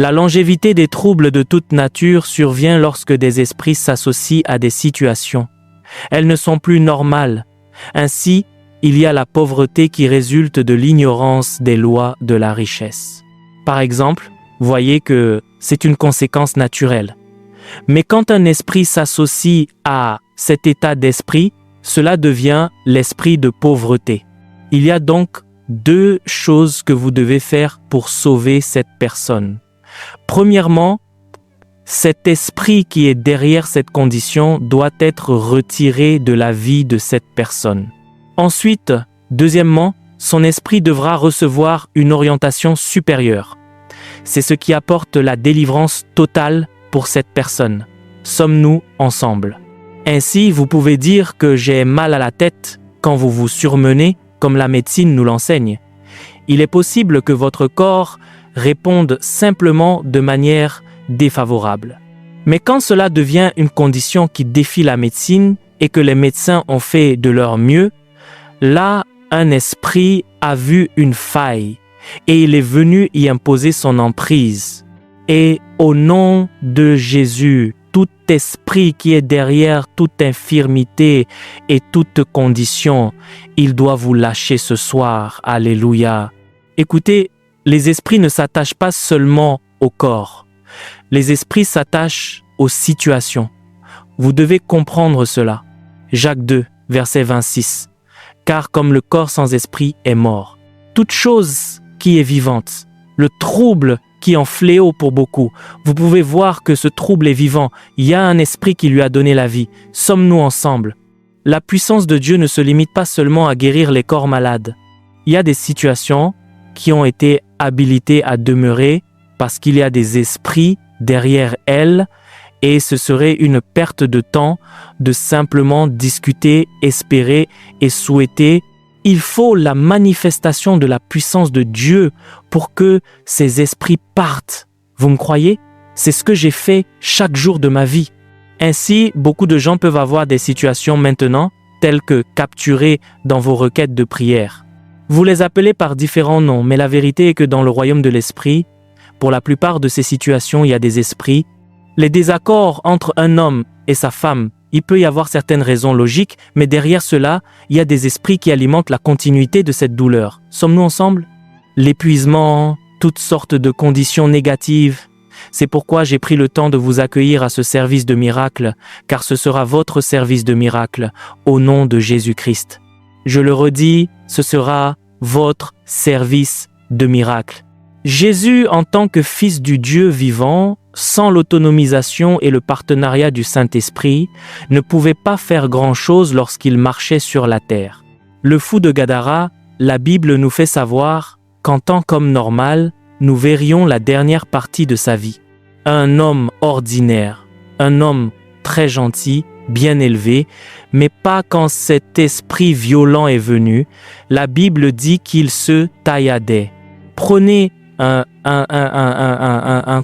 La longévité des troubles de toute nature survient lorsque des esprits s'associent à des situations. Elles ne sont plus normales. Ainsi, il y a la pauvreté qui résulte de l'ignorance des lois de la richesse. Par exemple, voyez que c'est une conséquence naturelle. Mais quand un esprit s'associe à cet état d'esprit, cela devient l'esprit de pauvreté. Il y a donc deux choses que vous devez faire pour sauver cette personne. Premièrement, cet esprit qui est derrière cette condition doit être retiré de la vie de cette personne. Ensuite, deuxièmement, son esprit devra recevoir une orientation supérieure. C'est ce qui apporte la délivrance totale pour cette personne. Sommes-nous ensemble? Ainsi, vous pouvez dire que j'ai mal à la tête quand vous vous surmenez, comme la médecine nous l'enseigne. Il est possible que votre corps réponde simplement de manière défavorable. Mais quand cela devient une condition qui défie la médecine et que les médecins ont fait de leur mieux, là, un esprit a vu une faille et il est venu y imposer son emprise. Et au nom de Jésus, tout esprit qui est derrière toute infirmité et toute condition, il doit vous lâcher ce soir. Alléluia. Écoutez, les esprits ne s'attachent pas seulement au corps. Les esprits s'attachent aux situations. Vous devez comprendre cela. Jacques 2, verset 26. Car comme le corps sans esprit est mort, toute chose qui est vivante, le trouble qui est en fléau pour beaucoup, vous pouvez voir que ce trouble est vivant. Il y a un esprit qui lui a donné la vie. Sommes-nous ensemble? La puissance de Dieu ne se limite pas seulement à guérir les corps malades. Il y a des situations qui ont été habilitées à demeurer parce qu'il y a des esprits derrière elles et ce serait une perte de temps de simplement discuter, espérer et souhaiter. Il faut la manifestation de la puissance de Dieu pour que ces esprits partent. Vous me croyez? C'est ce que j'ai fait chaque jour de ma vie. Ainsi, beaucoup de gens peuvent avoir des situations maintenant telles que capturées dans vos requêtes de prière. Vous les appelez par différents noms, mais la vérité est que dans le royaume de l'esprit, pour la plupart de ces situations, il y a des esprits. Les désaccords entre un homme et sa femme, il peut y avoir certaines raisons logiques, mais derrière cela, il y a des esprits qui alimentent la continuité de cette douleur. Sommes-nous ensemble? L'épuisement, toutes sortes de conditions négatives. C'est pourquoi j'ai pris le temps de vous accueillir à ce service de miracle, car ce sera votre service de miracle, au nom de Jésus-Christ. Je le redis, ce sera votre service de miracle. Jésus, en tant que Fils du Dieu vivant, sans l'autonomisation et le partenariat du Saint-Esprit, ne pouvait pas faire grand-chose lorsqu'il marchait sur la terre. Le fou de Gadara, la Bible nous fait savoir qu'en tant qu'homme normal, nous verrions la dernière partie de sa vie. Un homme ordinaire, un homme très gentil, bien élevé, mais pas quand cet esprit violent est venu. La Bible dit qu'il se tailladait. Prenez un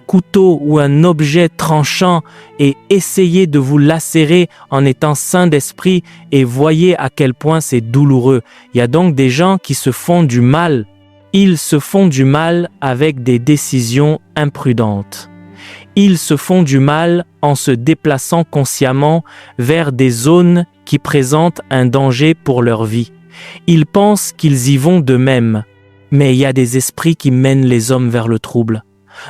couteau ou un objet tranchant et essayez de vous lacérer en étant saint d'esprit et voyez à quel point c'est douloureux. Il y a donc des gens qui se font du mal. Ils se font du mal avec des décisions imprudentes. Ils se font du mal en se déplaçant consciemment vers des zones qui présentent un danger pour leur vie. Ils pensent qu'ils y vont d'eux-mêmes. Mais il y a des esprits qui mènent les hommes vers le trouble,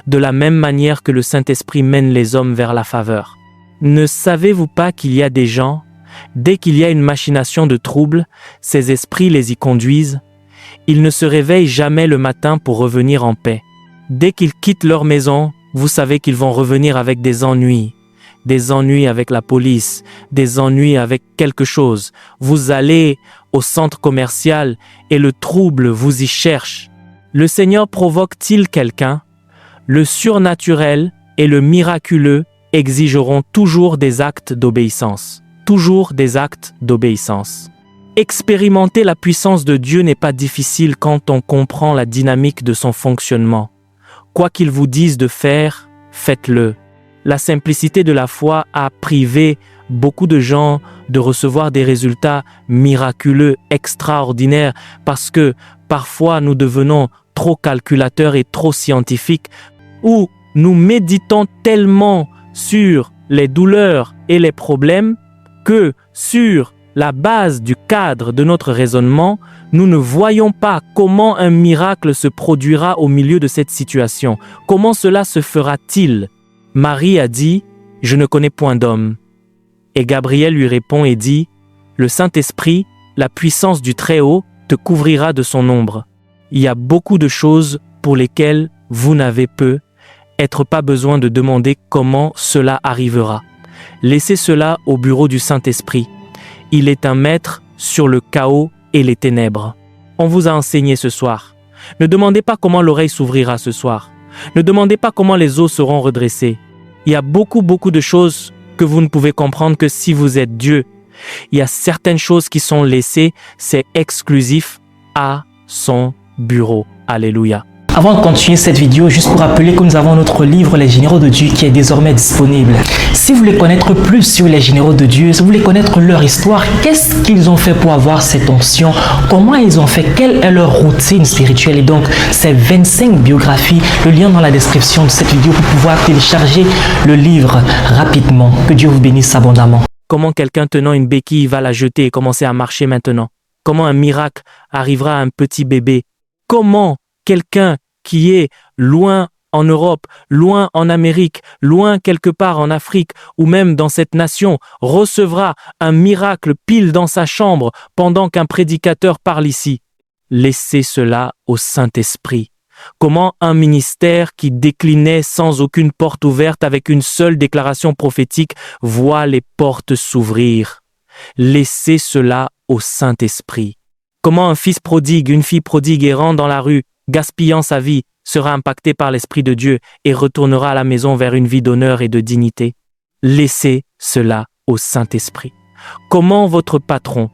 de la même manière que le Saint-Esprit mène les hommes vers la faveur. Ne savez-vous pas qu'il y a des gens, dès qu'il y a une machination de trouble, ces esprits les y conduisent? Ils ne se réveillent jamais le matin pour revenir en paix. Dès qu'ils quittent leur maison, vous savez qu'ils vont revenir avec des ennuis avec la police, des ennuis avec quelque chose. Vous allez au centre commercial et le trouble vous y cherche. Le Seigneur provoque-t-il quelqu'un? Le surnaturel et le miraculeux exigeront toujours des actes d'obéissance. Toujours des actes d'obéissance. Expérimenter la puissance de Dieu n'est pas difficile quand on comprend la dynamique de son fonctionnement. Quoi qu'il vous dise de faire, faites-le. La simplicité de la foi a privé beaucoup de gens de recevoir des résultats miraculeux, extraordinaires, parce que parfois nous devenons trop calculateurs et trop scientifiques, ou nous méditons tellement sur les douleurs et les problèmes que sur la base du cadre de notre raisonnement, nous ne voyons pas comment un miracle se produira au milieu de cette situation. Comment cela se fera-t-il? Marie a dit, « Je ne connais point d'homme. » Et Gabriel lui répond et dit, « Le Saint-Esprit, la puissance du Très-Haut, te couvrira de son ombre. » Il y a beaucoup de choses pour lesquelles vous n'avez peut-être pas besoin de demander comment cela arrivera. Laissez cela au bureau du Saint-Esprit. Il est un maître sur le chaos et les ténèbres. On vous a enseigné ce soir. Ne demandez pas comment l'oreille s'ouvrira ce soir. Ne demandez pas comment les os seront redressés. Il y a beaucoup de choses que vous ne pouvez comprendre que si vous êtes Dieu. Il y a certaines choses qui sont laissées, c'est exclusif à son bureau. Alléluia. Avant de continuer cette vidéo, juste pour rappeler que nous avons notre livre Les Généraux de Dieu qui est désormais disponible. Si vous voulez connaître plus sur les Généraux de Dieu, si vous voulez connaître leur histoire, qu'est-ce qu'ils ont fait pour avoir cette onction, comment ils ont fait, quelle est leur routine spirituelle, et donc ces 25 biographies, le lien dans la description de cette vidéo pour pouvoir télécharger le livre rapidement. Que Dieu vous bénisse abondamment. Comment quelqu'un tenant une béquille va la jeter et commencer à marcher maintenant? Comment un miracle arrivera à un petit bébé? Comment quelqu'un qui est loin en Europe, loin en Amérique, loin quelque part en Afrique ou même dans cette nation, recevra un miracle pile dans sa chambre pendant qu'un prédicateur parle ici? Laissez cela au Saint-Esprit. Comment un ministère qui déclinait sans aucune porte ouverte avec une seule déclaration prophétique voit les portes s'ouvrir? Laissez cela au Saint-Esprit. Comment un fils prodigue, une fille prodigue errant dans la rue, gaspillant sa vie, sera impacté par l'Esprit de Dieu et retournera à la maison vers une vie d'honneur et de dignité? Laissez cela au Saint-Esprit. Comment votre patron,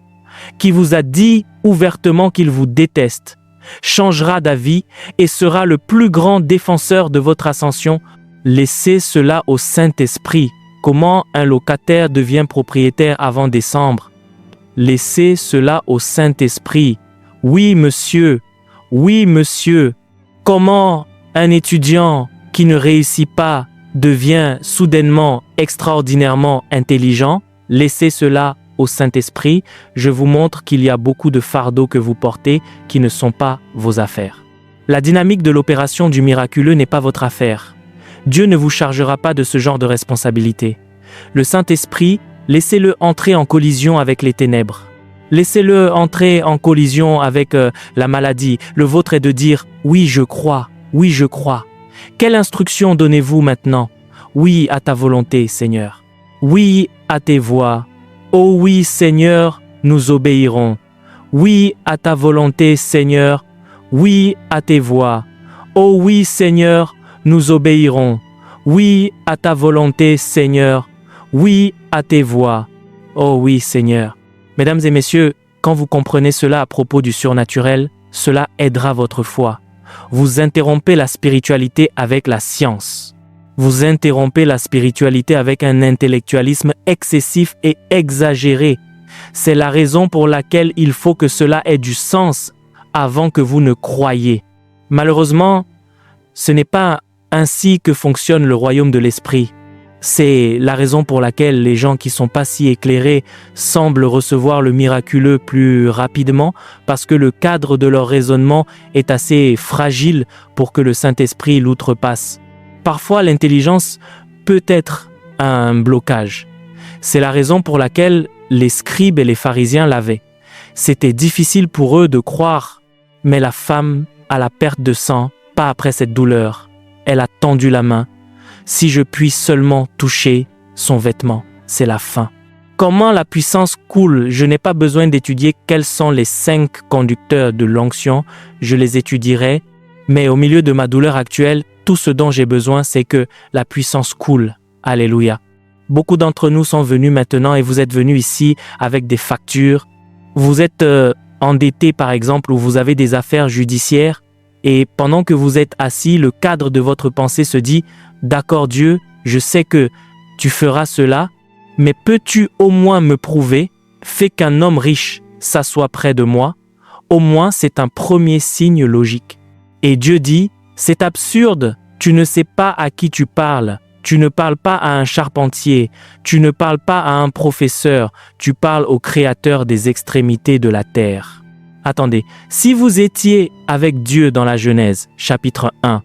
qui vous a dit ouvertement qu'il vous déteste, changera d'avis et sera le plus grand défenseur de votre ascension? Laissez cela au Saint-Esprit. Comment un locataire devient propriétaire avant décembre? Laissez cela au Saint-Esprit. Oui, monsieur. Oui, monsieur. Comment un étudiant qui ne réussit pas devient soudainement extraordinairement intelligent? Laissez cela au Saint-Esprit. Je vous montre qu'il y a beaucoup de fardeaux que vous portez qui ne sont pas vos affaires. La dynamique de l'opération du miraculeux n'est pas votre affaire. Dieu ne vous chargera pas de ce genre de responsabilité. Le Saint-Esprit, laissez-le entrer en collision avec les ténèbres. Laissez-le entrer en collision avec la maladie. Le vôtre est de dire « Oui, je crois. Oui, je crois. » Quelle instruction donnez-vous maintenant? Oui à ta volonté, Seigneur. Oui à tes voies. Oh oui, Seigneur, nous obéirons. Oui à ta volonté, Seigneur. Oui à tes voies. Oh oui, Seigneur, nous obéirons. Oui à ta volonté, Seigneur. Oui à tes voies. Oh oui, Seigneur. Mesdames et messieurs, quand vous comprenez cela à propos du surnaturel, cela aidera votre foi. Vous interrompez la spiritualité avec la science. Vous interrompez la spiritualité avec un intellectualisme excessif et exagéré. C'est la raison pour laquelle il faut que cela ait du sens avant que vous ne croyiez. Malheureusement, ce n'est pas ainsi que fonctionne le royaume de l'esprit. C'est la raison pour laquelle les gens qui ne sont pas si éclairés semblent recevoir le miraculeux plus rapidement, parce que le cadre de leur raisonnement est assez fragile pour que le Saint-Esprit l'outrepasse. Parfois, l'intelligence peut être un blocage. C'est la raison pour laquelle les scribes et les pharisiens l'avaient. C'était difficile pour eux de croire, mais la femme à la perte de sang, pas après cette douleur. Elle a tendu la main. Si je puis seulement toucher son vêtement, c'est la fin. Comment la puissance coule? Je n'ai pas besoin d'étudier quels sont les 5 conducteurs de l'onction, je les étudierai, mais au milieu de ma douleur actuelle, tout ce dont j'ai besoin, c'est que la puissance coule. Alléluia. Beaucoup d'entre nous sont venus maintenant et vous êtes venus ici avec des factures. Vous êtes endetté par exemple ou vous avez des affaires judiciaires et pendant que vous êtes assis, le cadre de votre pensée se dit « D'accord Dieu, je sais que tu feras cela, mais peux-tu au moins me prouver, fais qu'un homme riche s'assoie près de moi, au moins c'est un premier signe logique. » Et Dieu dit « C'est absurde, Tu ne sais pas à qui tu parles. Tu ne parles pas à un charpentier. Tu ne parles pas à un professeur. Tu parles au Créateur des extrémités de la terre. Attendez, si vous étiez avec Dieu dans la Genèse, chapitre 1,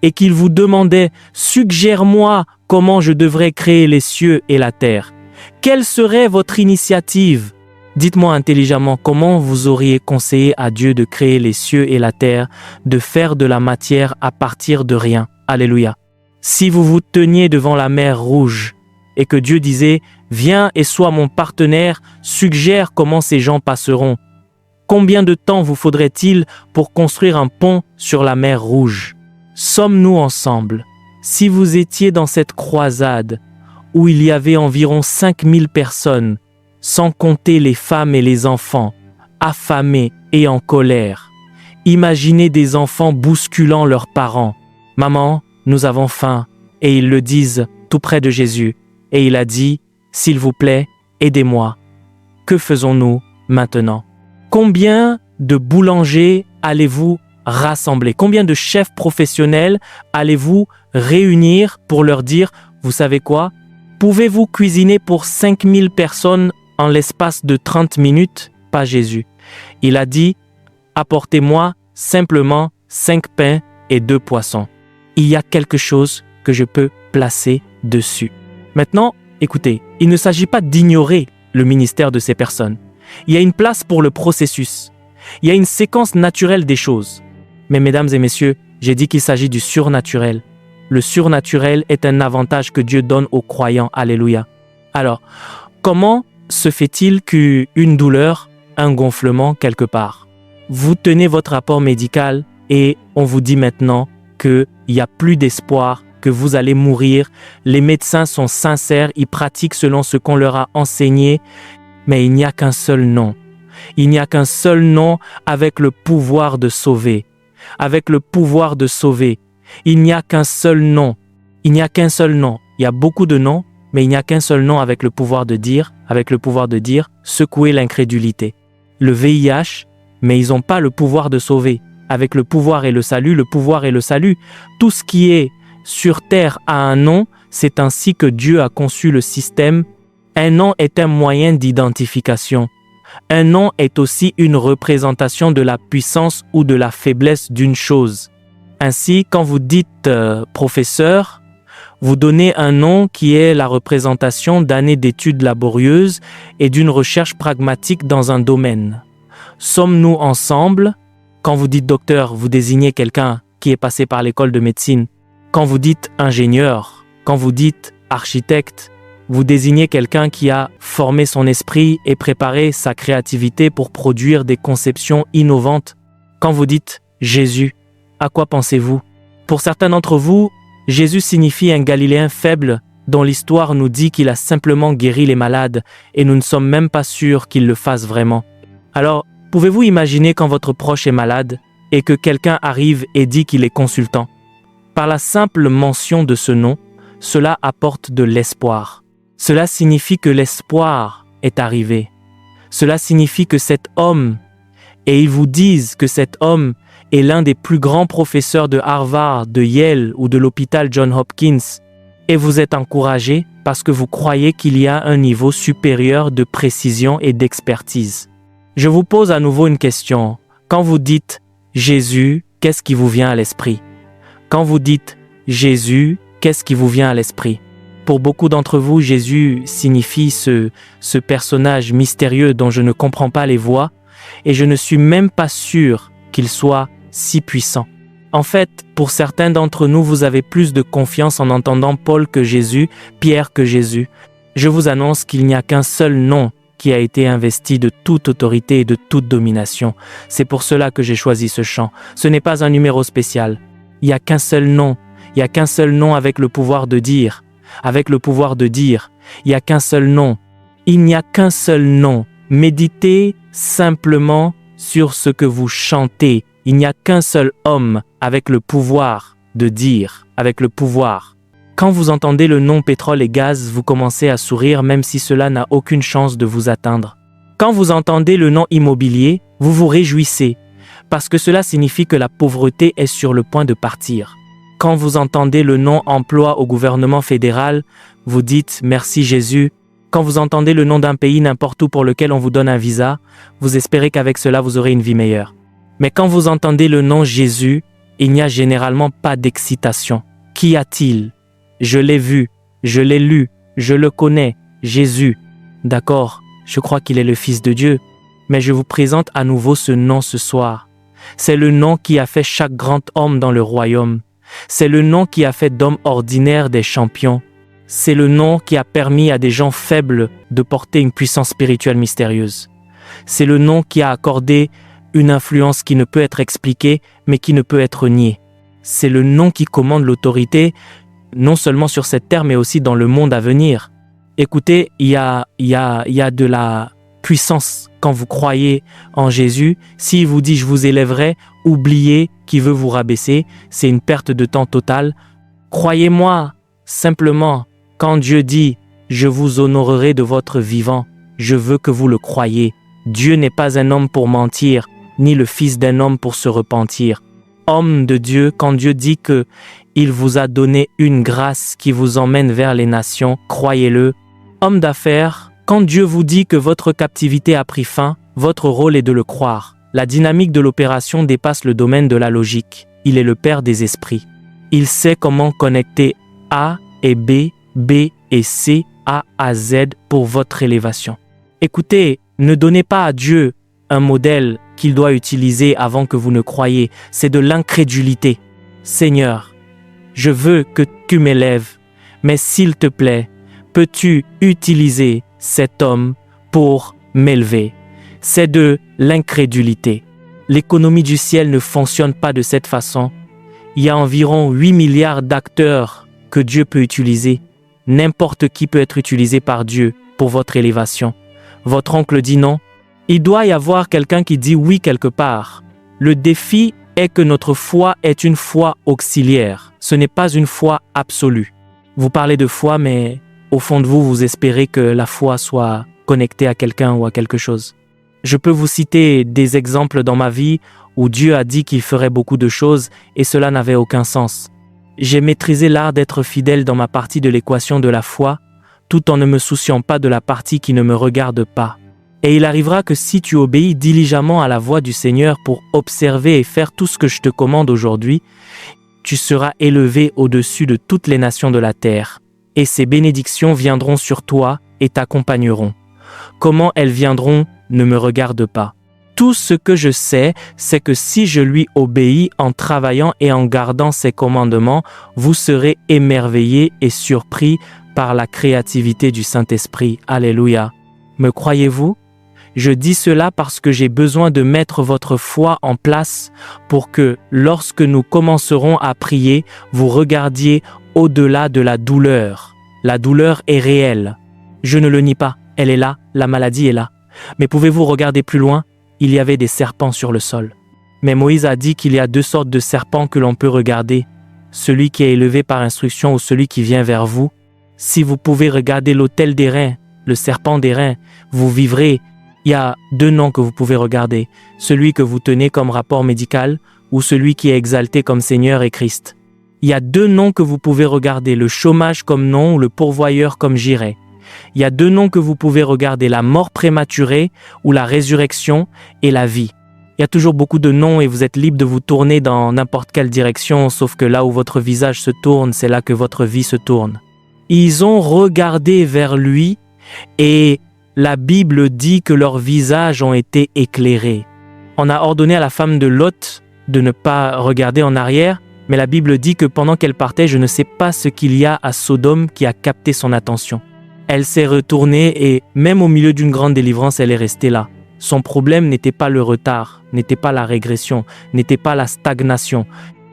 et qu'il vous demandait « Suggère-moi comment je devrais créer les cieux et la terre », quelle serait votre initiative? Dites-moi intelligemment comment vous auriez conseillé à Dieu de créer les cieux et la terre, de faire de la matière à partir de rien. Alléluia. Si vous vous teniez devant la mer Rouge et que Dieu disait « Viens et sois mon partenaire, suggère comment ces gens passeront », combien de temps vous faudrait-il pour construire un pont sur la mer Rouge? Sommes-nous ensemble? Si vous étiez dans cette croisade où il y avait environ 5000 personnes, sans compter les femmes et les enfants, affamés et en colère, imaginez des enfants bousculant leurs parents. « Maman, nous avons faim » et ils le disent tout près de Jésus. Et il a dit « S'il vous plaît, aidez-moi. » Que faisons-nous maintenant? Combien de boulangers allez-vous rassembler? Combien de chefs professionnels allez-vous réunir pour leur dire « Vous savez quoi? Pouvez-vous cuisiner pour 5000 personnes en l'espace de 30 minutes ?» Pas Jésus. Il a dit « Apportez-moi simplement 5 pains et 2 poissons. » Il y a quelque chose que je peux placer dessus. Maintenant, écoutez, il ne s'agit pas d'ignorer le ministère de ces personnes. Il y a une place pour le processus. Il y a une séquence naturelle des choses. Mais mesdames et messieurs, j'ai dit qu'il s'agit du surnaturel. Le surnaturel est un avantage que Dieu donne aux croyants. Alléluia. Alors, comment se fait-il qu'une douleur, un gonflement quelque part? Vous tenez votre rapport médical et on vous dit maintenant qu'il n'y a plus d'espoir, que vous allez mourir. Les médecins sont sincères, ils pratiquent selon ce qu'on leur a enseigné, mais il n'y a qu'un seul nom. Il n'y a qu'un seul nom avec le pouvoir de sauver. Avec le pouvoir de sauver. Il n'y a qu'un seul nom. Il n'y a qu'un seul nom. Il y a beaucoup de noms, mais il n'y a qu'un seul nom avec le pouvoir de dire, secouer l'incrédulité. Le VIH, mais ils n'ont pas le pouvoir de sauver. Avec le pouvoir et le salut, tout ce qui est sur terre a un nom, c'est ainsi que Dieu a conçu le système. Un nom est un moyen d'identification. Un nom est aussi une représentation de la puissance ou de la faiblesse d'une chose. Ainsi, quand vous dites professeur, vous donnez un nom qui est la représentation d'années d'études laborieuses et d'une recherche pragmatique dans un domaine. Sommes-nous ensemble? Quand vous dites docteur, vous désignez quelqu'un qui est passé par l'école de médecine. Quand vous dites ingénieur, quand vous dites architecte, vous désignez quelqu'un qui a formé son esprit et préparé sa créativité pour produire des conceptions innovantes. Quand vous dites Jésus, à quoi pensez-vous? Pour certains d'entre vous, Jésus signifie un Galiléen faible dont l'histoire nous dit qu'il a simplement guéri les malades et nous ne sommes même pas sûrs qu'il le fasse vraiment. Alors, pouvez-vous imaginer quand votre proche est malade et que quelqu'un arrive et dit qu'il est consultant? Par la simple mention de ce nom, cela apporte de l'espoir. Cela signifie que l'espoir est arrivé. Cela signifie que cet homme, et ils vous disent que cet homme est l'un des plus grands professeurs de Harvard, de Yale ou de l'hôpital Johns Hopkins, et vous êtes encouragé parce que vous croyez qu'il y a un niveau supérieur de précision et d'expertise. Je vous pose à nouveau une question. Quand vous dites Jésus, qu'est-ce qui vous vient à l'esprit? Quand vous dites Jésus, qu'est-ce qui vous vient à l'esprit? Pour beaucoup d'entre vous, Jésus signifie ce personnage mystérieux dont je ne comprends pas les voies et je ne suis même pas sûr qu'il soit si puissant. En fait, pour certains d'entre nous, vous avez plus de confiance en entendant Paul que Jésus, Pierre que Jésus. Je vous annonce qu'il n'y a qu'un seul nom qui a été investi de toute autorité et de toute domination. C'est pour cela que j'ai choisi ce chant. Ce n'est pas un numéro spécial. Il n'y a qu'un seul nom. Il n'y a qu'un seul nom avec le pouvoir de dire. Avec le pouvoir de dire, il n'y a qu'un seul nom. Il n'y a qu'un seul nom. Méditez simplement sur ce que vous chantez. Il n'y a qu'un seul homme avec le pouvoir de dire, avec le pouvoir. Quand vous entendez le nom pétrole et gaz, vous commencez à sourire même si cela n'a aucune chance de vous atteindre. Quand vous entendez le nom immobilier, vous vous réjouissez parce que cela signifie que la pauvreté est sur le point de partir. Quand vous entendez le nom emploi au gouvernement fédéral, vous dites « Merci Jésus ». Quand vous entendez le nom d'un pays n'importe où pour lequel on vous donne un visa, vous espérez qu'avec cela vous aurez une vie meilleure. Mais quand vous entendez le nom Jésus, il n'y a généralement pas d'excitation. Qu'y a-t-il? Je l'ai vu, je l'ai lu, je le connais, Jésus. D'accord, je crois qu'il est le Fils de Dieu, mais je vous présente à nouveau ce nom ce soir. C'est le nom qui a fait chaque grand homme dans le royaume. C'est le nom qui a fait d'hommes ordinaires des champions. C'est le nom qui a permis à des gens faibles de porter une puissance spirituelle mystérieuse. C'est le nom qui a accordé une influence qui ne peut être expliquée, mais qui ne peut être niée. C'est le nom qui commande l'autorité, non seulement sur cette terre, mais aussi dans le monde à venir. Écoutez, il y a de la puissance quand vous croyez en Jésus. S'il vous dit « je vous élèverai », oubliez qui veut vous rabaisser, c'est une perte de temps totale. Croyez-moi, simplement, quand Dieu dit « je vous honorerai de votre vivant », je veux que vous le croyiez. Dieu n'est pas un homme pour mentir, ni le fils d'un homme pour se repentir. Homme de Dieu, quand Dieu dit que il vous a donné une grâce qui vous emmène vers les nations, croyez-le. Homme d'affaires, quand Dieu vous dit que votre captivité a pris fin, votre rôle est de le croire. La dynamique de l'opération dépasse le domaine de la logique. Il est le Père des esprits. Il sait comment connecter A et B, B et C, A à Z pour votre élévation. Écoutez, ne donnez pas à Dieu un modèle qu'il doit utiliser avant que vous ne croyiez. C'est de l'incrédulité. Seigneur, je veux que tu m'élèves, mais s'il te plaît, peux-tu utiliser cet homme pour m'élever? C'est de l'incrédulité. L'économie du ciel ne fonctionne pas de cette façon. Il y a environ 8 milliards d'acteurs que Dieu peut utiliser. N'importe qui peut être utilisé par Dieu pour votre élévation. Votre oncle dit non. Il doit y avoir quelqu'un qui dit oui quelque part. Le défi est que notre foi est une foi auxiliaire. Ce n'est pas une foi absolue. Vous parlez de foi, mais au fond de vous, vous espérez que la foi soit connectée à quelqu'un ou à quelque chose. Je peux vous citer des exemples dans ma vie où Dieu a dit qu'il ferait beaucoup de choses et cela n'avait aucun sens. J'ai maîtrisé l'art d'être fidèle dans ma partie de l'équation de la foi, tout en ne me souciant pas de la partie qui ne me regarde pas. Et il arrivera que si tu obéis diligemment à la voix du Seigneur pour observer et faire tout ce que je te commande aujourd'hui, tu seras élevé au-dessus de toutes les nations de la terre. Et ces bénédictions viendront sur toi et t'accompagneront. Comment elles viendront ne me regarde pas. Tout ce que je sais, c'est que si je lui obéis en travaillant et en gardant ses commandements, vous serez émerveillés et surpris par la créativité du Saint-Esprit. Alléluia. Me croyez-vous? Je dis cela parce que j'ai besoin de mettre votre foi en place pour que, lorsque nous commencerons à prier, vous regardiez au-delà de la douleur. La douleur est réelle. Je ne le nie pas. Elle est là. La maladie est là. Mais pouvez-vous regarder plus loin? Il y avait des serpents sur le sol. Mais Moïse a dit qu'il y a deux sortes de serpents que l'on peut regarder. Celui qui est élevé par instruction ou celui qui vient vers vous. Si vous pouvez regarder l'autel des reins, le serpent des reins, vous vivrez. Il y a deux noms que vous pouvez regarder. Celui que vous tenez comme rapport médical ou celui qui est exalté comme Seigneur et Christ. Il y a deux noms que vous pouvez regarder, le chômage comme nom ou le pourvoyeur comme Jireh. Il y a deux noms que vous pouvez regarder, la mort prématurée ou la résurrection et la vie. Il y a toujours beaucoup de noms et vous êtes libre de vous tourner dans n'importe quelle direction, sauf que là où votre visage se tourne, c'est là que votre vie se tourne. Ils ont regardé vers lui et la Bible dit que leurs visages ont été éclairés. On a ordonné à la femme de Lot de ne pas regarder en arrière, mais la Bible dit que pendant qu'elle partait, je ne sais pas ce qu'il y a à Sodome qui a capté son attention. Elle s'est retournée et même au milieu d'une grande délivrance, elle est restée là. Son problème n'était pas le retard, n'était pas la régression, n'était pas la stagnation.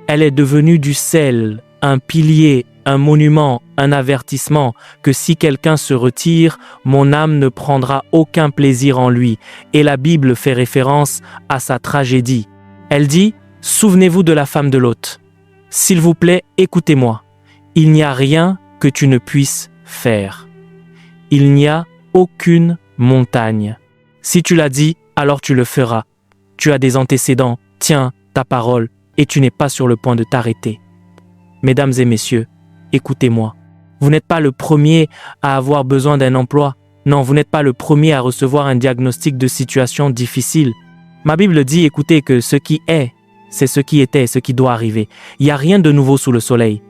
Elle est devenue du sel, un pilier, un monument, un avertissement que si quelqu'un se retire, mon âme ne prendra aucun plaisir en lui. Et la Bible fait référence à sa tragédie. Elle dit « Souvenez-vous de la femme de Lot. S'il vous plaît, écoutez-moi. Il n'y a rien que tu ne puisses faire. Il n'y a aucune montagne. Si tu l'as dit, alors tu le feras. Tu as des antécédents, tiens ta parole, et tu n'es pas sur le point de t'arrêter. » Mesdames et messieurs, écoutez-moi. Vous n'êtes pas le premier à avoir besoin d'un emploi. Non, vous n'êtes pas le premier à recevoir un diagnostic de situation difficile. Ma Bible dit, écoutez, que ce qui est, c'est ce qui était et ce qui doit arriver. Il n'y a rien de nouveau sous le soleil.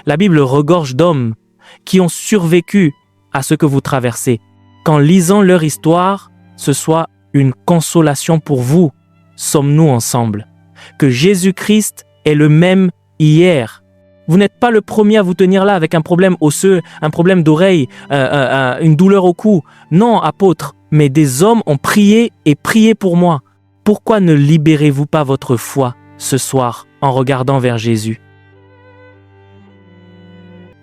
La Bible regorge d'hommes qui ont survécu à ce que vous traversez. Qu'en lisant leur histoire, ce soit une consolation pour vous. Sommes-nous ensemble? Que Jésus-Christ est le même hier. Vous n'êtes pas le premier à vous tenir là avec un problème osseux, un problème d'oreille, une douleur au cou. Non, apôtre, mais des hommes ont prié et prié pour moi. Pourquoi ne libérez-vous pas votre foi ce soir en regardant vers Jésus?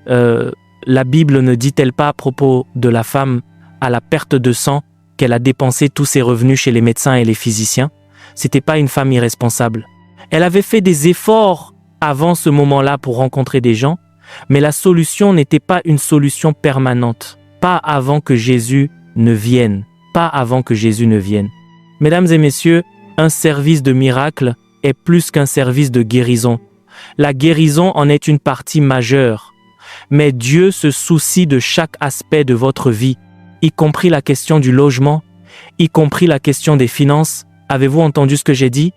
La Bible ne dit-elle pas à propos de la femme à la perte de sang qu'elle a dépensé tous ses revenus chez les médecins et les physiciens? C'était pas une femme irresponsable. Elle avait fait des efforts avant ce moment-là pour rencontrer des gens, mais la solution n'était pas une solution permanente. Pas avant que Jésus ne vienne. Pas avant que Jésus ne vienne. Mesdames et messieurs, un service de miracle est plus qu'un service de guérison. La guérison en est une partie majeure. Mais Dieu se soucie de chaque aspect de votre vie, y compris la question du logement, y compris la question des finances. Avez-vous entendu ce que j'ai dit?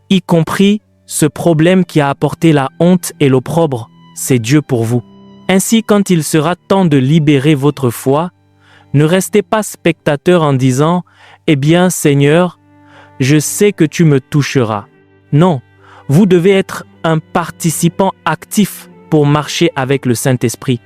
Y compris ce problème qui a apporté la honte et l'opprobre, c'est Dieu pour vous. Ainsi, quand il sera temps de libérer votre foi, ne restez pas spectateur en disant « Eh bien, Seigneur, je sais que tu me toucheras ». Non, vous devez être un participant actif pour marcher avec le Saint-Esprit.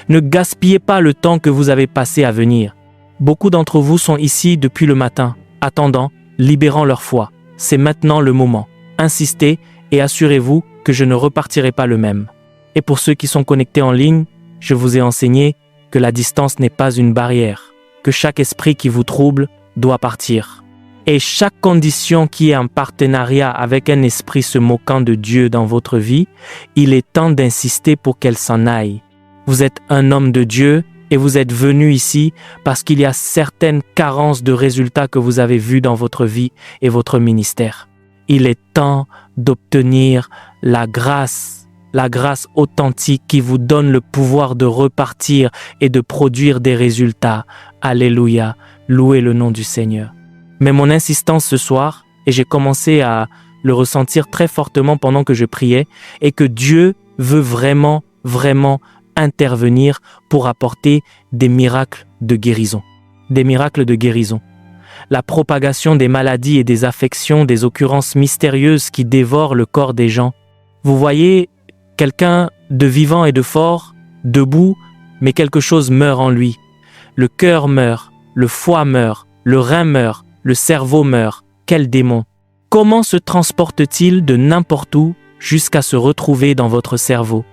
Ne gaspillez pas le temps que vous avez passé à venir. Beaucoup d'entre vous sont ici depuis le matin, attendant, libérant leur foi. C'est maintenant le moment. Insistez et assurez-vous que je ne repartirai pas le même. Et pour ceux qui sont connectés en ligne, je vous ai enseigné que la distance n'est pas une barrière, que chaque esprit qui vous trouble doit partir. Et chaque condition qui est en partenariat avec un esprit se moquant de Dieu dans votre vie, il est temps d'insister pour qu'elle s'en aille. Vous êtes un homme de Dieu et vous êtes venu ici parce qu'il y a certaines carences de résultats que vous avez vus dans votre vie et votre ministère. Il est temps d'obtenir la grâce authentique qui vous donne le pouvoir de repartir et de produire des résultats. Alléluia, louez le nom du Seigneur. Mais mon insistance ce soir, et j'ai commencé à le ressentir très fortement pendant que je priais, est que Dieu veut vraiment intervenir pour apporter des miracles de guérison. Des miracles de guérison. La propagation des maladies et des affections, des occurrences mystérieuses qui dévorent le corps des gens. Vous voyez quelqu'un de vivant et de fort, debout, mais quelque chose meurt en lui. Le cœur meurt, le foie meurt, le rein meurt, le cerveau meurt. Quel démon! Comment se transporte-t-il de n'importe où jusqu'à se retrouver dans votre cerveau?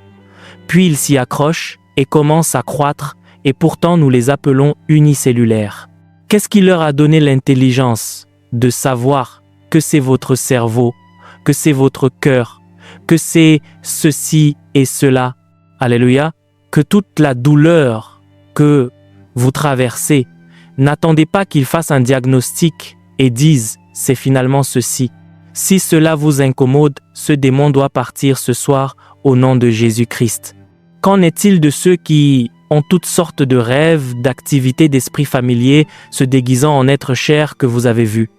Puis il s'y accroche et commence à croître, et pourtant nous les appelons unicellulaires. Qu'est-ce qui leur a donné l'intelligence de savoir que c'est votre cerveau, que c'est votre cœur, que c'est ceci et cela? Alléluia! Que toute la douleur que vous traversez, n'attendez pas qu'ils fassent un diagnostic et disent « c'est finalement ceci ». Si cela vous incommode, ce démon doit partir ce soir au nom de Jésus-Christ. Qu'en est-il de ceux qui ont toutes sortes de rêves, d'activités d'esprit familier se déguisant en êtres chers que vous avez vus?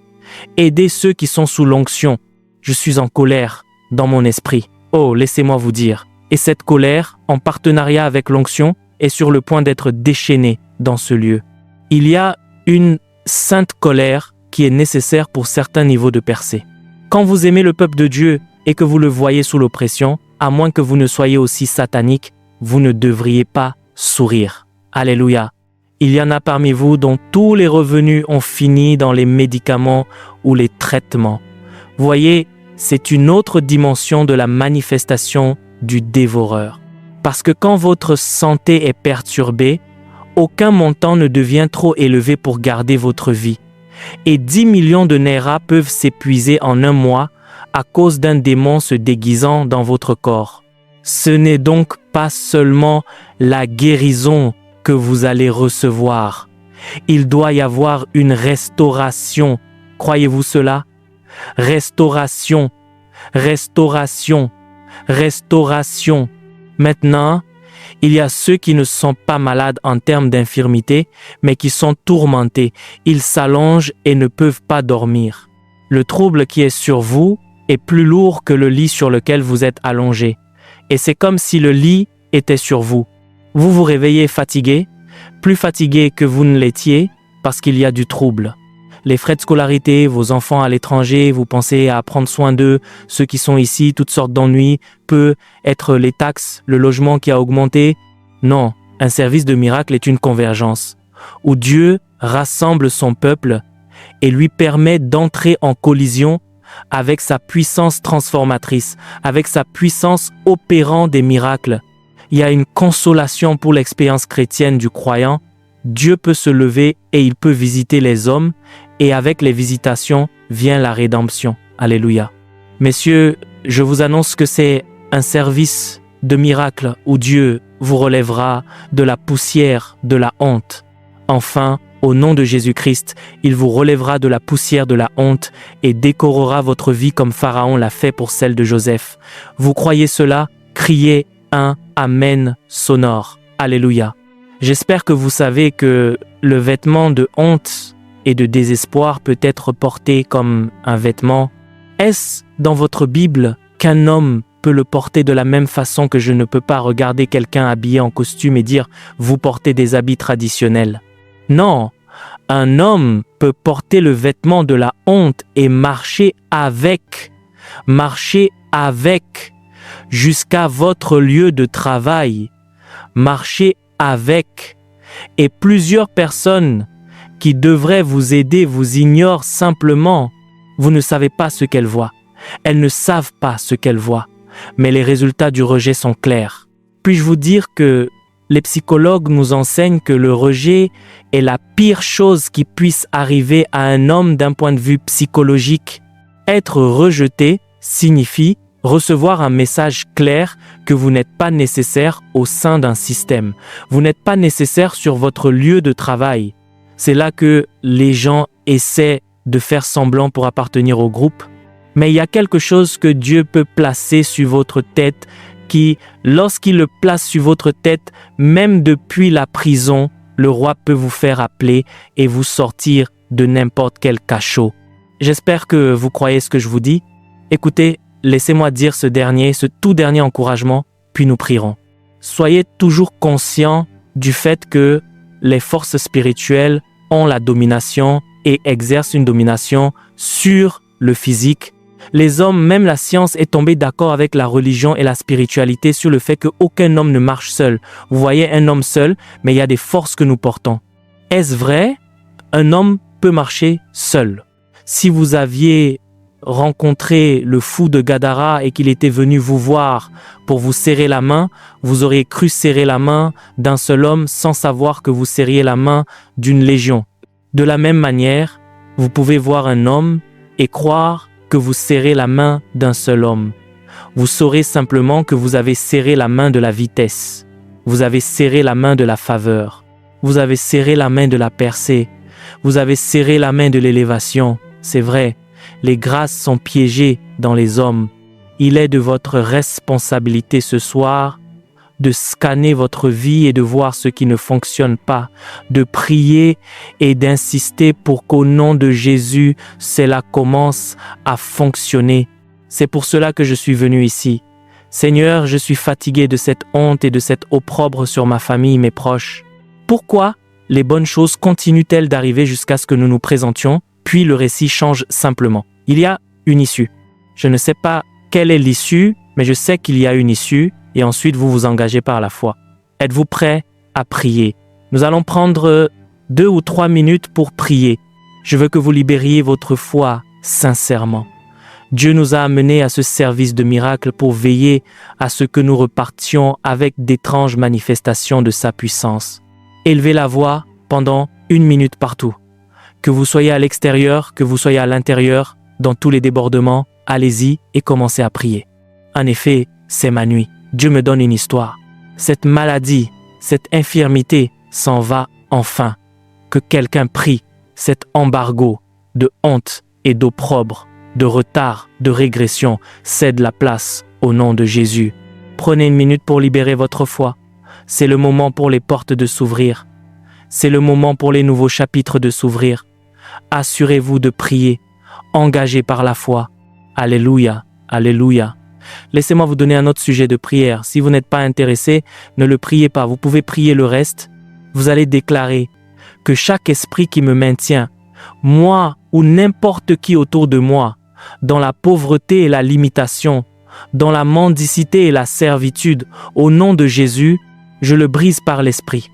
Aidez ceux qui sont sous l'onction. Je suis en colère dans mon esprit. Oh, laissez-moi vous dire. Et cette colère, en partenariat avec l'onction, est sur le point d'être déchaînée dans ce lieu. Il y a une sainte colère qui est nécessaire pour certains niveaux de percée. Quand vous aimez le peuple de Dieu et que vous le voyez sous l'oppression, à moins que vous ne soyez aussi satanique, vous ne devriez pas sourire. Alléluia. Il y en a parmi vous dont tous les revenus ont fini dans les médicaments ou les traitements. Voyez, c'est une autre dimension de la manifestation du dévoreur. Parce que quand votre santé est perturbée, aucun montant ne devient trop élevé pour garder votre vie. Et 10 millions de naira peuvent s'épuiser en un mois à cause d'un démon se déguisant dans votre corps. Ce n'est donc pas seulement la guérison que vous allez recevoir. Il doit y avoir une restauration. Croyez-vous cela? Restauration, restauration, restauration. Maintenant, il y a ceux qui ne sont pas malades en termes d'infirmité, mais qui sont tourmentés. Ils s'allongent et ne peuvent pas dormir. Le trouble qui est sur vous est plus lourd que le lit sur lequel vous êtes allongé. Et c'est comme si le lit était sur vous. Vous vous réveillez fatigué, plus fatigué que vous ne l'étiez, parce qu'il y a du trouble. Les frais de scolarité, vos enfants à l'étranger, vous pensez à prendre soin d'eux, ceux qui sont ici, toutes sortes d'ennuis, peut être les taxes, le logement qui a augmenté. Non, un service de miracle est une convergence, où Dieu rassemble son peuple et lui permet d'entrer en collision avec sa puissance transformatrice, avec sa puissance opérant des miracles. Il y a une consolation pour l'expérience chrétienne du croyant. Dieu peut se lever et il peut visiter les hommes, et avec les visitations vient la rédemption. Alléluia. Messieurs, je vous annonce que c'est un service de miracle où Dieu vous relèvera de la poussière de la honte. Enfin, au nom de Jésus-Christ, il vous relèvera de la poussière de la honte et décorera votre vie comme Pharaon l'a fait pour celle de Joseph. Vous croyez cela? Criez un Amen sonore. Alléluia. J'espère que vous savez que le vêtement de honte et de désespoir peut être porté comme un vêtement. Est-ce dans votre Bible qu'un homme peut le porter de la même façon que je ne peux pas regarder quelqu'un habillé en costume et dire « vous portez des habits traditionnels ». Non, un homme peut porter le vêtement de la honte et marcher avec jusqu'à votre lieu de travail, marcher avec. Et plusieurs personnes qui devraient vous aider vous ignorent simplement. Vous ne savez pas ce qu'elles voient. Elles ne savent pas ce qu'elles voient. Mais les résultats du rejet sont clairs. Puis-je vous dire que les psychologues nous enseignent que le rejet est la pire chose qui puisse arriver à un homme d'un point de vue psychologique. Être rejeté signifie recevoir un message clair que vous n'êtes pas nécessaire au sein d'un système. Vous n'êtes pas nécessaire sur votre lieu de travail. C'est là que les gens essaient de faire semblant pour appartenir au groupe. Mais il y a quelque chose que Dieu peut placer sur votre tête qui, lorsqu'il le place sur votre tête, même depuis la prison, le roi peut vous faire appeler et vous sortir de n'importe quel cachot. J'espère que vous croyez ce que je vous dis. Écoutez, laissez-moi dire ce tout dernier encouragement, puis nous prierons. Soyez toujours conscients du fait que les forces spirituelles ont la domination et exercent une domination sur le physique. Les hommes, même la science, est tombée d'accord avec la religion et la spiritualité sur le fait qu'aucun homme ne marche seul. Vous voyez un homme seul, mais il y a des forces que nous portons. Est-ce vrai? Un homme peut marcher seul. Si vous aviez rencontré le fou de Gadara et qu'il était venu vous voir pour vous serrer la main, vous auriez cru serrer la main d'un seul homme sans savoir que vous serriez la main d'une légion. De la même manière, vous pouvez voir un homme et croire que vous serrez la main d'un seul homme. Vous saurez simplement que vous avez serré la main de la vitesse. Vous avez serré la main de la faveur. Vous avez serré la main de la percée. Vous avez serré la main de l'élévation. C'est vrai, les grâces sont piégées dans les hommes. Il est de votre responsabilité ce soir de scanner votre vie et de voir ce qui ne fonctionne pas, de prier et d'insister pour qu'au nom de Jésus, cela commence à fonctionner. C'est pour cela que je suis venu ici. Seigneur, je suis fatigué de cette honte et de cet opprobre sur ma famille, mes proches. Pourquoi les bonnes choses continuent-elles d'arriver jusqu'à ce que nous nous présentions, puis le récit change simplement? Il y a une issue. Je ne sais pas quelle est l'issue, mais je sais qu'il y a une issue, et ensuite vous vous engagez par la foi. Êtes-vous prêts à prier? Nous allons prendre 2 ou 3 minutes pour prier. Je veux que vous libériez votre foi sincèrement. Dieu nous a amenés à ce service de miracle pour veiller à ce que nous repartions avec d'étranges manifestations de sa puissance. Élevez la voix pendant 1 minute partout. Que vous soyez à l'extérieur, que vous soyez à l'intérieur, dans tous les débordements, allez-y et commencez à prier. En effet, c'est ma nuit. Dieu me donne une histoire. Cette maladie, cette infirmité s'en va enfin. Que quelqu'un prie cet embargo de honte et d'opprobre, de retard, de régression, cède la place au nom de Jésus. Prenez une minute pour libérer votre foi. C'est le moment pour les portes de s'ouvrir. C'est le moment pour les nouveaux chapitres de s'ouvrir. Assurez-vous de prier, engagé par la foi. Alléluia, alléluia. Laissez-moi vous donner un autre sujet de prière. Si vous n'êtes pas intéressé, ne le priez pas. Vous pouvez prier le reste. Vous allez déclarer que chaque esprit qui me maintient, moi ou n'importe qui autour de moi, dans la pauvreté et la limitation, dans la mendicité et la servitude, au nom de Jésus, je le brise par l'esprit.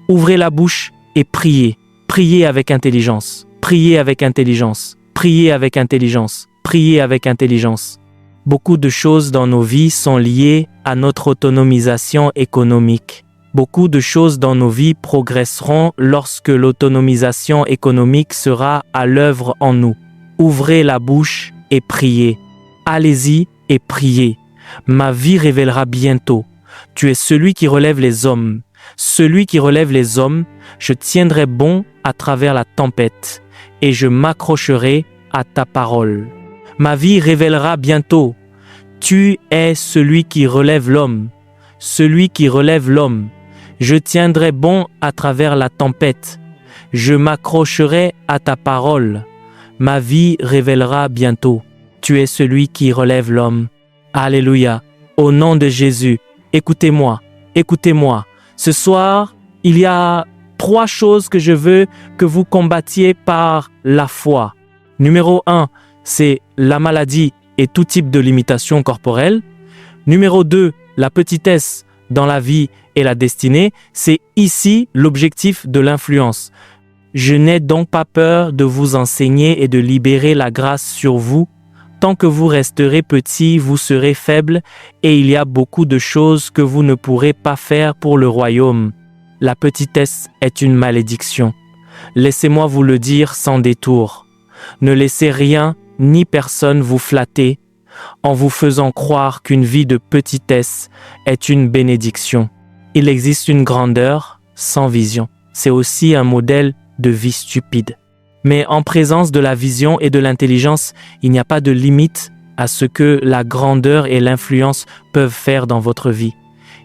Ouvrez la bouche et priez. Priez avec intelligence. Priez avec intelligence. Priez avec intelligence. Priez avec intelligence. Beaucoup de choses dans nos vies sont liées à notre autonomisation économique. Beaucoup de choses dans nos vies progresseront lorsque l'autonomisation économique sera à l'œuvre en nous. Ouvrez la bouche et priez. Allez-y et priez. Ma vie révélera bientôt. Tu es celui qui relève les hommes. Celui qui relève les hommes, je tiendrai bon à travers la tempête et je m'accrocherai à ta parole. Ma vie révélera bientôt. Tu es celui qui relève l'homme. Celui qui relève l'homme. Je tiendrai bon à travers la tempête. Je m'accrocherai à ta parole. Ma vie révélera bientôt. Tu es celui qui relève l'homme. Alléluia. Au nom de Jésus, écoutez-moi, écoutez-moi. Ce soir, il y a 3 choses que je veux que vous combattiez par la foi. Numéro 1, c'est la maladie et tout type de limitation corporelle. Numéro 2, la petitesse dans la vie et la destinée. C'est ici l'objectif de l'influence. Je n'ai donc pas peur de vous enseigner et de libérer la grâce sur vous. Tant que vous resterez petit, vous serez faible et il y a beaucoup de choses que vous ne pourrez pas faire pour le royaume. La petitesse est une malédiction. Laissez-moi vous le dire sans détour. Ne laissez rien ni personne vous flatter en vous faisant croire qu'une vie de petitesse est une bénédiction. Il existe une grandeur sans vision. C'est aussi un modèle de vie stupide. Mais en présence de la vision et de l'intelligence, il n'y a pas de limite à ce que la grandeur et l'influence peuvent faire dans votre vie.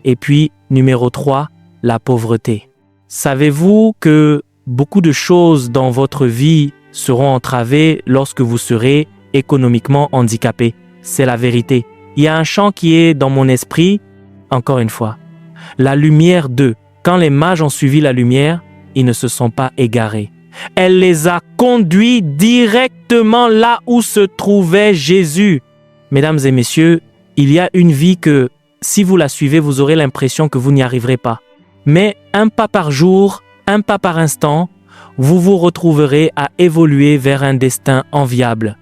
Et puis, numéro 3, la pauvreté. Savez-vous que beaucoup de choses dans votre vie seront entravées lorsque vous serez économiquement handicapé? C'est la vérité. Il y a un chant qui est dans mon esprit, encore une fois. La lumière d'eux. Quand les mages ont suivi la lumière, ils ne se sont pas égarés. Elle les a conduits directement là où se trouvait Jésus. Mesdames et messieurs, il y a une vie que, si vous la suivez, vous aurez l'impression que vous n'y arriverez pas. Mais un pas par jour, un pas par instant, vous vous retrouverez à évoluer vers un destin enviable.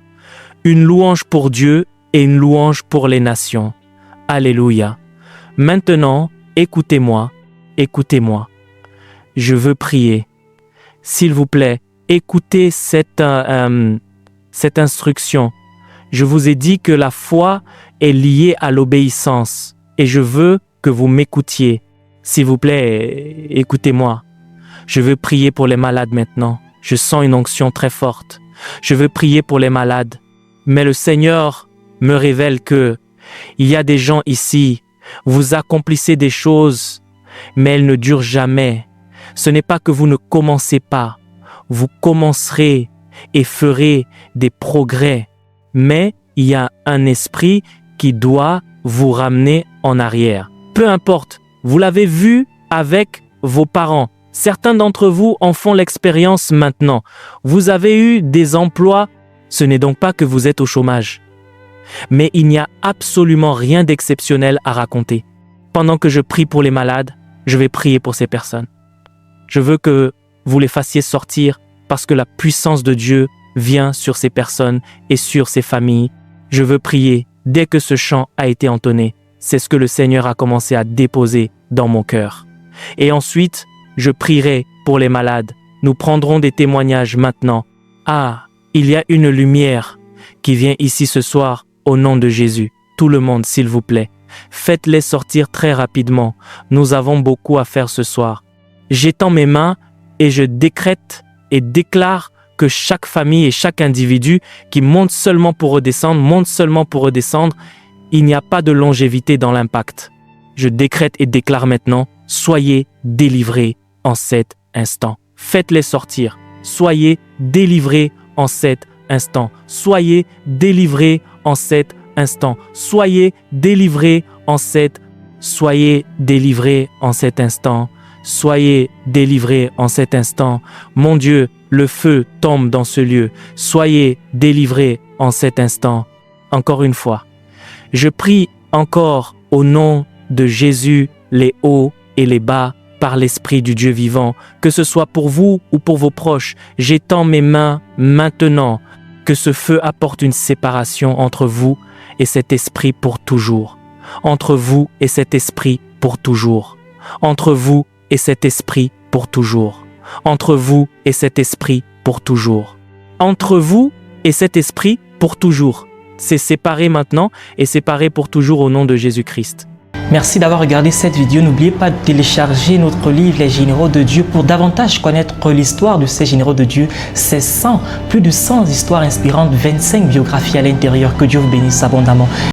Une louange pour Dieu et une louange pour les nations. Alléluia. Maintenant, écoutez-moi, écoutez-moi. Je veux prier. S'il vous plaît, écoutez cette instruction. Je vous ai dit que la foi est liée à l'obéissance et je veux que vous m'écoutiez. S'il vous plaît, écoutez-moi. Je veux prier pour les malades maintenant. Je sens une onction très forte. Je veux prier pour les malades. Mais le Seigneur me révèle que il y a des gens ici, vous accomplissez des choses, mais elles ne durent jamais. Ce n'est pas que vous ne commencez pas. Vous commencerez et ferez des progrès. Mais il y a un esprit qui doit vous ramener en arrière. Peu importe, vous l'avez vu avec vos parents. Certains d'entre vous en font l'expérience maintenant. Vous avez eu des emplois, ce n'est donc pas que vous êtes au chômage. Mais il n'y a absolument rien d'exceptionnel à raconter. Pendant que je prie pour les malades, je vais prier pour ces personnes. Je veux que vous les fassiez sortir parce que la puissance de Dieu vient sur ces personnes et sur ces familles. Je veux prier dès que ce chant a été entonné. C'est ce que le Seigneur a commencé à déposer dans mon cœur. Et ensuite, je prierai pour les malades. Nous prendrons des témoignages maintenant. Ah, il y a une lumière qui vient ici ce soir au nom de Jésus. Tout le monde, s'il vous plaît. Faites-les sortir très rapidement. Nous avons beaucoup à faire ce soir. J'étends mes mains et je décrète et déclare que chaque famille et chaque individu qui monte seulement pour redescendre, il n'y a pas de longévité dans l'impact. je décrète et déclare maintenant, soyez délivrés en cet instant. Faites-les sortir. Soyez délivrés en cet instant. Soyez délivrés en cet instant. Soyez délivrés en cet Soyez délivrés en cet instant. Soyez délivrés en cet instant. Mon Dieu, le feu tombe dans ce lieu. Soyez délivrés en cet instant. Encore une fois, je prie encore au nom de Jésus, les hauts et les bas, par l'Esprit du Dieu vivant, que ce soit pour vous ou pour vos proches, j'étends mes mains maintenant, que ce feu apporte une séparation entre vous et cet esprit pour toujours. Entre vous et cet esprit pour toujours. Entre vous et cet esprit pour toujours. Entre vous et cet esprit pour toujours. Entre vous et cet esprit pour toujours. C'est séparé maintenant et séparé pour toujours au nom de Jésus-Christ. Merci d'avoir regardé cette vidéo. N'oubliez pas de télécharger notre livre Les Généraux de Dieu pour davantage connaître l'histoire de ces généraux de Dieu. C'est plus de 100 histoires inspirantes, 25 biographies à l'intérieur. Que Dieu vous bénisse abondamment.